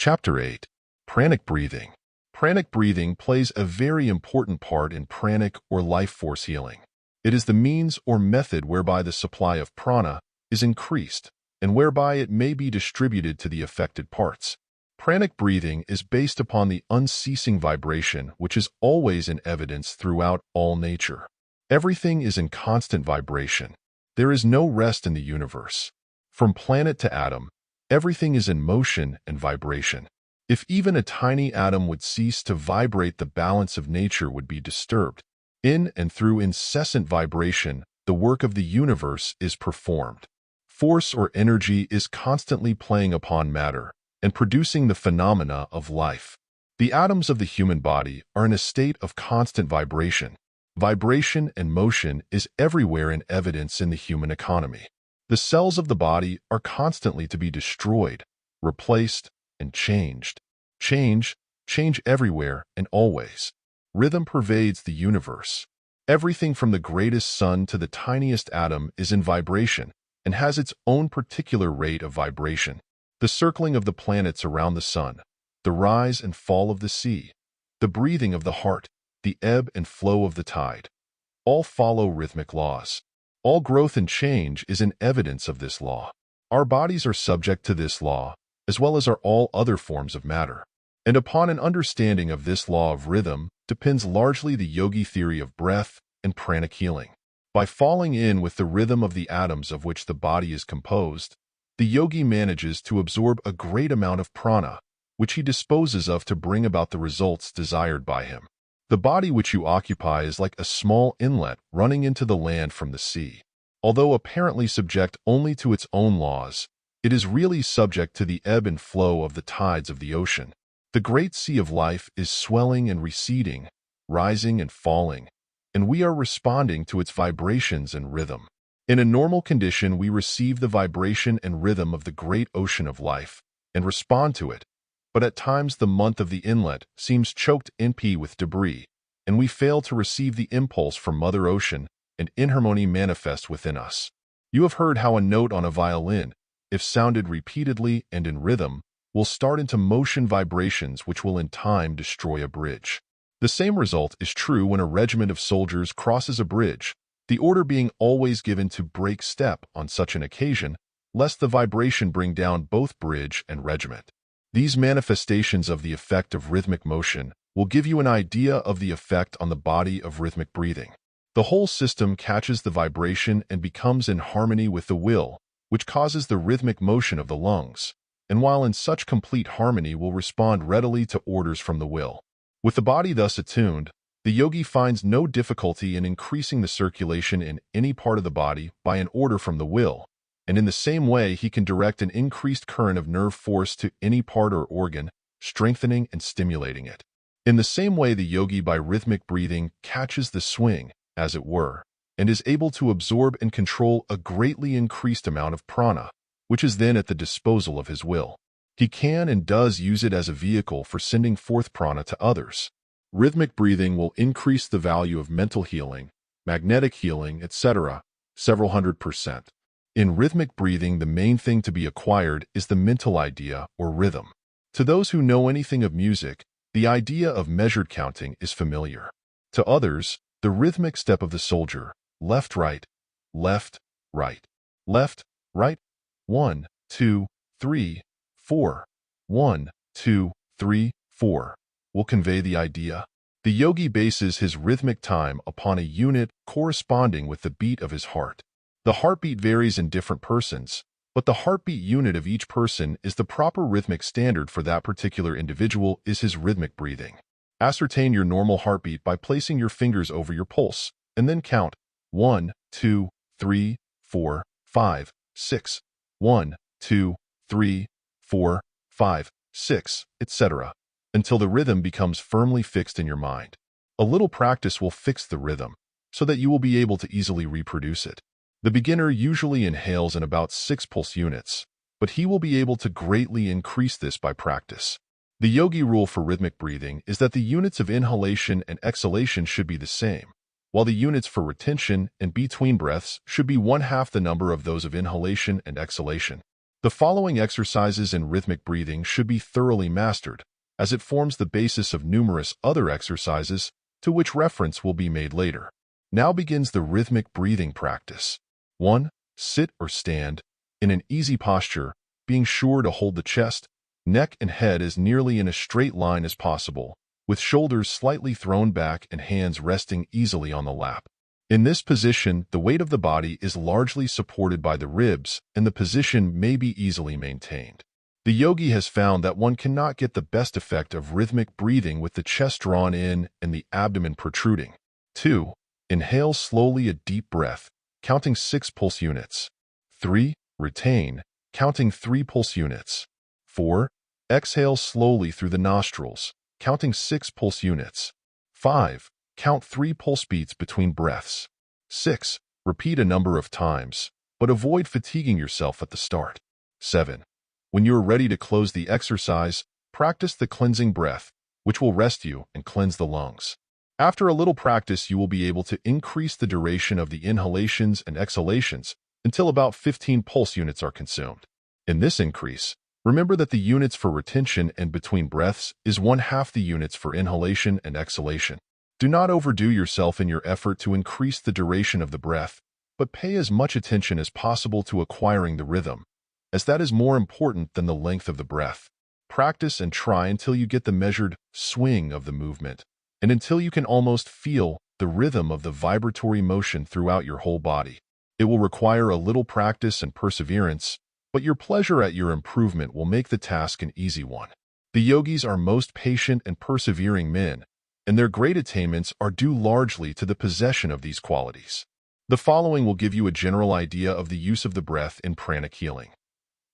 Chapter 8. Pranic Breathing. Pranic breathing plays a very important part in pranic or life force healing. It is the means or method whereby the supply of prana is increased and whereby it may be distributed to the affected parts. Pranic breathing is based upon the unceasing vibration which is always in evidence throughout all nature. Everything is in constant vibration. There is no rest in the universe. From planet to atom, everything is in motion and vibration. If even a tiny atom would cease to vibrate, the balance of nature would be disturbed. In and through incessant vibration, the work of the universe is performed. Force or energy is constantly playing upon matter and producing the phenomena of life. The atoms of the human body are in a state of constant vibration. Vibration and motion is everywhere in evidence in the human economy. The cells of the body are constantly to be destroyed, replaced, and changed. Change everywhere and always. Rhythm pervades the universe. Everything from the greatest sun to the tiniest atom is in vibration and has its own particular rate of vibration. The circling of the planets around the sun, the rise and fall of the sea, the breathing of the heart, the ebb and flow of the tide, all follow rhythmic laws. All growth and change is an evidence of this law. Our bodies are subject to this law, as well as are all other forms of matter. And upon an understanding of this law of rhythm depends largely the yogi theory of breath and pranic healing. By falling in with the rhythm of the atoms of which the body is composed, the yogi manages to absorb a great amount of prana, which he disposes of to bring about the results desired by him. The body which you occupy is like a small inlet running into the land from the sea. Although apparently subject only to its own laws, it is really subject to the ebb and flow of the tides of the ocean. The great sea of life is swelling and receding, rising and falling, and we are responding to its vibrations and rhythm. In a normal condition, we receive the vibration and rhythm of the great ocean of life and respond to it. But at times the month of the inlet seems choked in with debris, and we fail to receive the impulse from Mother Ocean, and inharmony manifests within us. You have heard how a note on a violin, if sounded repeatedly and in rhythm, will start into motion vibrations which will in time destroy a bridge. The same result is true when a regiment of soldiers crosses a bridge, the order being always given to break step on such an occasion, lest the vibration bring down both bridge and regiment. These manifestations of the effect of rhythmic motion will give you an idea of the effect on the body of rhythmic breathing. The whole system catches the vibration and becomes in harmony with the will, which causes the rhythmic motion of the lungs, and while in such complete harmony will respond readily to orders from the will. With the body thus attuned, the yogi finds no difficulty in increasing the circulation in any part of the body by an order from the will, and in the same way he can direct an increased current of nerve force to any part or organ, strengthening and stimulating it. In the same way the yogi by rhythmic breathing catches the swing, as it were, and is able to absorb and control a greatly increased amount of prana, which is then at the disposal of his will. He can and does use it as a vehicle for sending forth prana to others. Rhythmic breathing will increase the value of mental healing, magnetic healing, etc., several 100%. In rhythmic breathing, the main thing to be acquired is the mental idea or rhythm. To those who know anything of music, the idea of measured counting is familiar. To others, the rhythmic step of the soldier, left, right, left, right, left, right, 1, 2, 3, 4, 1, 2, 3, 4, will convey the idea. The yogi bases his rhythmic time upon a unit corresponding with the beat of his heart. The heartbeat varies in different persons, but the heartbeat unit of each person is the proper rhythmic standard for that particular individual is his rhythmic breathing. Ascertain your normal heartbeat by placing your fingers over your pulse, and then count 1, 2, 3, 4, 5, 6, 1, 2, 3, 4, 5, 6, etc., until the rhythm becomes firmly fixed in your mind. A little practice will fix the rhythm, so that you will be able to easily reproduce it. The beginner usually inhales in about 6 pulse units, but he will be able to greatly increase this by practice. The yogi rule for rhythmic breathing is that the units of inhalation and exhalation should be the same, while the units for retention and between breaths should be 1/2 the number of those of inhalation and exhalation. The following exercises in rhythmic breathing should be thoroughly mastered, as it forms the basis of numerous other exercises to which reference will be made later. Now begins the rhythmic breathing practice. 1. Sit or stand in an easy posture, being sure to hold the chest, neck, and head as nearly in a straight line as possible, with shoulders slightly thrown back and hands resting easily on the lap. In this position, the weight of the body is largely supported by the ribs, and the position may be easily maintained. The yogi has found that one cannot get the best effect of rhythmic breathing with the chest drawn in and the abdomen protruding. 2. Inhale slowly a deep breath, counting 6 pulse units. 3. Retain, counting 3 pulse units. 4. Exhale slowly through the nostrils, counting 6 pulse units. 5. Count 3 pulse beats between breaths. 6. Repeat a number of times, but avoid fatiguing yourself at the start. 7. When you are ready to close the exercise, practice the cleansing breath, which will rest you and cleanse the lungs. After a little practice, you will be able to increase the duration of the inhalations and exhalations until about 15 pulse units are consumed. In this increase, remember that the units for retention and between breaths is 1/2 the units for inhalation and exhalation. Do not overdo yourself in your effort to increase the duration of the breath, but pay as much attention as possible to acquiring the rhythm, as that is more important than the length of the breath. Practice and try until you get the measured swing of the movement, and until you can almost feel the rhythm of the vibratory motion throughout your whole body. It will require a little practice and perseverance, but your pleasure at your improvement will make the task an easy one. The yogis are most patient and persevering men, and their great attainments are due largely to the possession of these qualities. The following will give you a general idea of the use of the breath in pranic healing.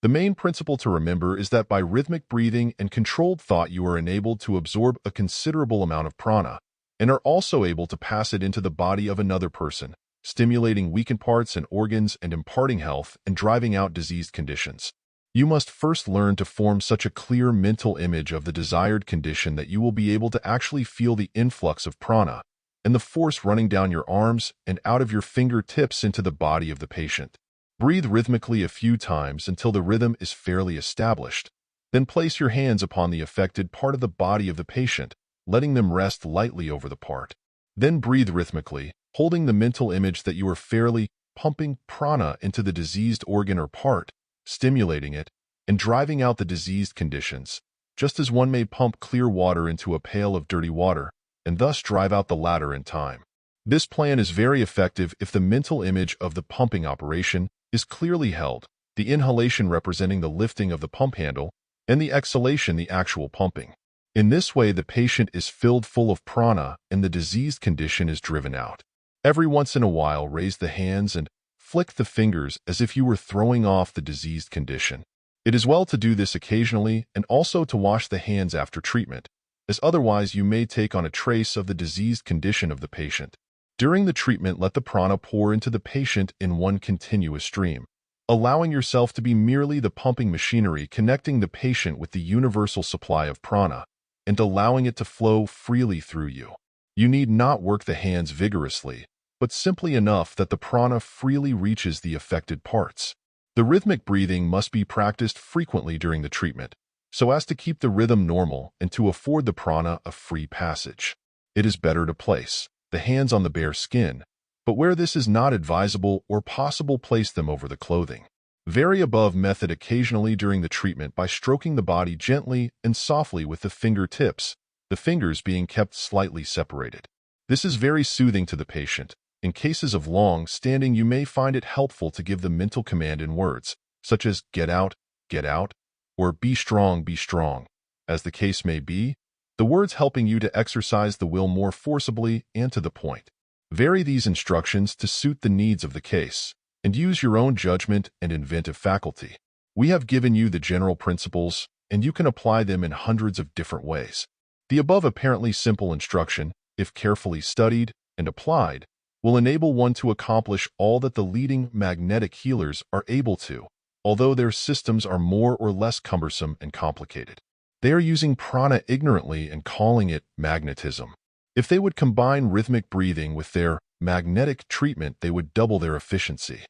The main principle to remember is that by rhythmic breathing and controlled thought you are enabled to absorb a considerable amount of prana, and are also able to pass it into the body of another person, stimulating weakened parts and organs and imparting health and driving out diseased conditions. You must first learn to form such a clear mental image of the desired condition that you will be able to actually feel the influx of prana and the force running down your arms and out of your fingertips into the body of the patient. Breathe rhythmically a few times until the rhythm is fairly established. Then place your hands upon the affected part of the body of the patient, letting them rest lightly over the part. Then breathe rhythmically, holding the mental image that you are fairly pumping prana into the diseased organ or part, stimulating it, and driving out the diseased conditions, just as one may pump clear water into a pail of dirty water, and thus drive out the latter in time. This plan is very effective if the mental image of the pumping operation is clearly held, the inhalation representing the lifting of the pump handle, and the exhalation the actual pumping. In this way, the patient is filled full of prana and the diseased condition is driven out. Every once in a while, raise the hands and flick the fingers as if you were throwing off the diseased condition. It is well to do this occasionally and also to wash the hands after treatment, as otherwise you may take on a trace of the diseased condition of the patient. During the treatment, let the prana pour into the patient in one continuous stream, allowing yourself to be merely the pumping machinery connecting the patient with the universal supply of prana, and allowing it to flow freely through you. You need not work the hands vigorously, but simply enough that the prana freely reaches the affected parts. The rhythmic breathing must be practiced frequently during the treatment, so as to keep the rhythm normal and to afford the prana a free passage. It is better to place the hands on the bare skin, but where this is not advisable or possible, place them over the clothing. Vary above method occasionally during the treatment by stroking the body gently and softly with the fingertips, the fingers being kept slightly separated. This is very soothing to the patient. In cases of long standing, you may find it helpful to give the mental command in words, such as get out, or be strong, as the case may be, the words helping you to exercise the will more forcibly and to the point. Vary these instructions to suit the needs of the case, and use your own judgment and inventive faculty. We have given you the general principles, and you can apply them in hundreds of different ways. The above apparently simple instruction, if carefully studied and applied, will enable one to accomplish all that the leading magnetic healers are able to, although their systems are more or less cumbersome and complicated. They are using prana ignorantly and calling it magnetism. If they would combine rhythmic breathing with their magnetic treatment, they would double their efficiency.